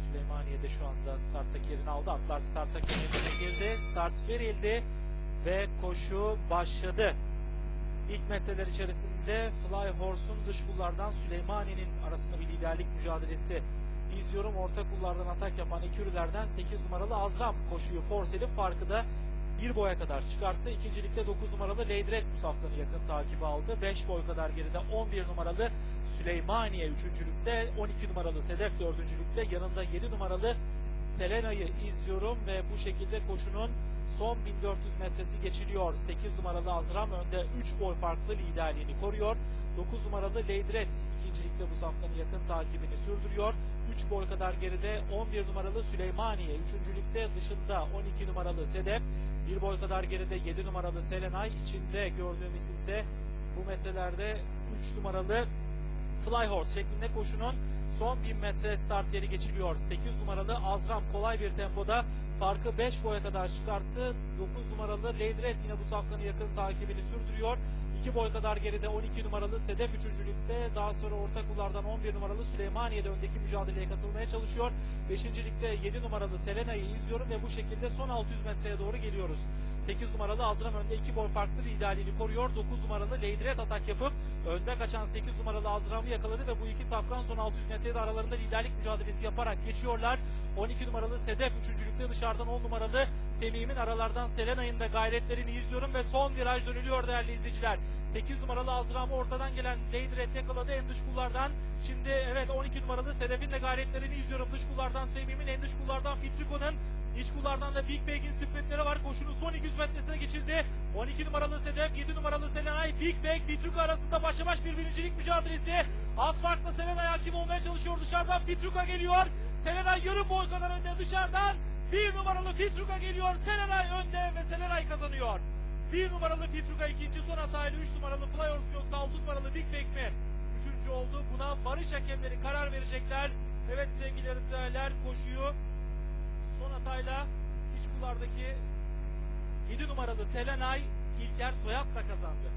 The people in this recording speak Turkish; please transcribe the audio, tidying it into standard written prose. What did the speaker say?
Süleymaniye'de şu anda starttaki yerini aldı. Atlar starttaki yerine girdi. Start verildi ve koşu başladı. İlk metreler içerisinde Fly Horse'un dış kullardan Süleymaniye'nin arasında bir liderlik mücadelesi izliyorum. Orta kullardan atak yapan ekürülerden 8 numaralı Azram koşuyu force edip farkı da bir boya kadar çıkarttı. İkincilikte 9 numaralı Lady Red bu safkanı yakın takibi aldı. 5 boy kadar geride 11 numaralı Süleymaniye üçüncülükte, 12 numaralı Sedef dördüncülükte, yanında 7 numaralı Selena'yı izliyorum ve bu şekilde koşunun son 1400 metresi geçiliyor. 8 numaralı Azram önde 3 boy farklı liderliğini koruyor. 9 numaralı Lady Red ikincilikte bu safkanın yakın takibini sürdürüyor. 3 boy kadar geride 11 numaralı Süleymaniye üçüncülükte, dışında 12 numaralı Sedef, 1 boy kadar geride 7 numaralı Selenay, içinde gördüğüm isimse bu metrelerde 3 numaralı Fly Horse şeklinde koşunun son 1000 metre start yeri geçiliyor. 8 numaralı Azram kolay bir tempoda farkı 5 boya kadar çıkarttı. 9 numaralı Lady Red yine bu safkanın yakın takibini sürdürüyor. 2 boy kadar geride 12 numaralı Sedef üçüncülükte, daha sonra orta kullardan 11 numaralı Süleymaniye'de öndeki mücadeleye katılmaya çalışıyor. 5. ligde 7 numaralı Selena'yı izliyorum ve bu şekilde son 600 metreye doğru geliyoruz. 8 numaralı Azram önde 2 boy farklı liderliğini koruyor. 9 numaralı Lady Red atak yapıp önde kaçan 8 numaralı Azram'ı yakaladı ve bu iki safkan son 600 metrede aralarında liderlik mücadelesi yaparak geçiyorlar. 12 numaralı Sedef üçüncülükte, dışarıdan 10 numaralı Semih'in aralardan Selenay'ın da gayretlerini izliyorum ve son viraj dönülüyor değerli izleyiciler. 8 numaralı Azram'ı ortadan gelen Lady Red yakaladı en dış kullardan. Şimdi evet 12 numaralı Sedef'in de gayretlerini izliyorum. Dış kullardan Semih'in, en dış kullardan Fitriko'nun, iç kullardan da Big Bag'in sprintleri var. Koşunun son 200 metresine geçildi. 12 numaralı Sedef, 7 numaralı Selenay, Big Bag, Fitriko arasında başa baş bir birincilik mücadelesi. Az farkla Selenay hakim olmaya çalışıyor. Dışarıdan Fitriko geliyor. Selenay yarım boy kadar önde, dışarıdan 1 numaralı Fitriko geliyor. Selenay önde ve Selenay kazanıyor. 1 numaralı Fitriko ikinci, son hatayla 3 numaralı Fly Horse yoksa 6 numaralı Big Bag mi? Üçüncü oldu. Buna barış hakemleri karar verecekler. Evet sevgili yarışseverler, koşuyu son hatayla iç kullardaki 7 numaralı Selenay İlker Soyat'la kazandı.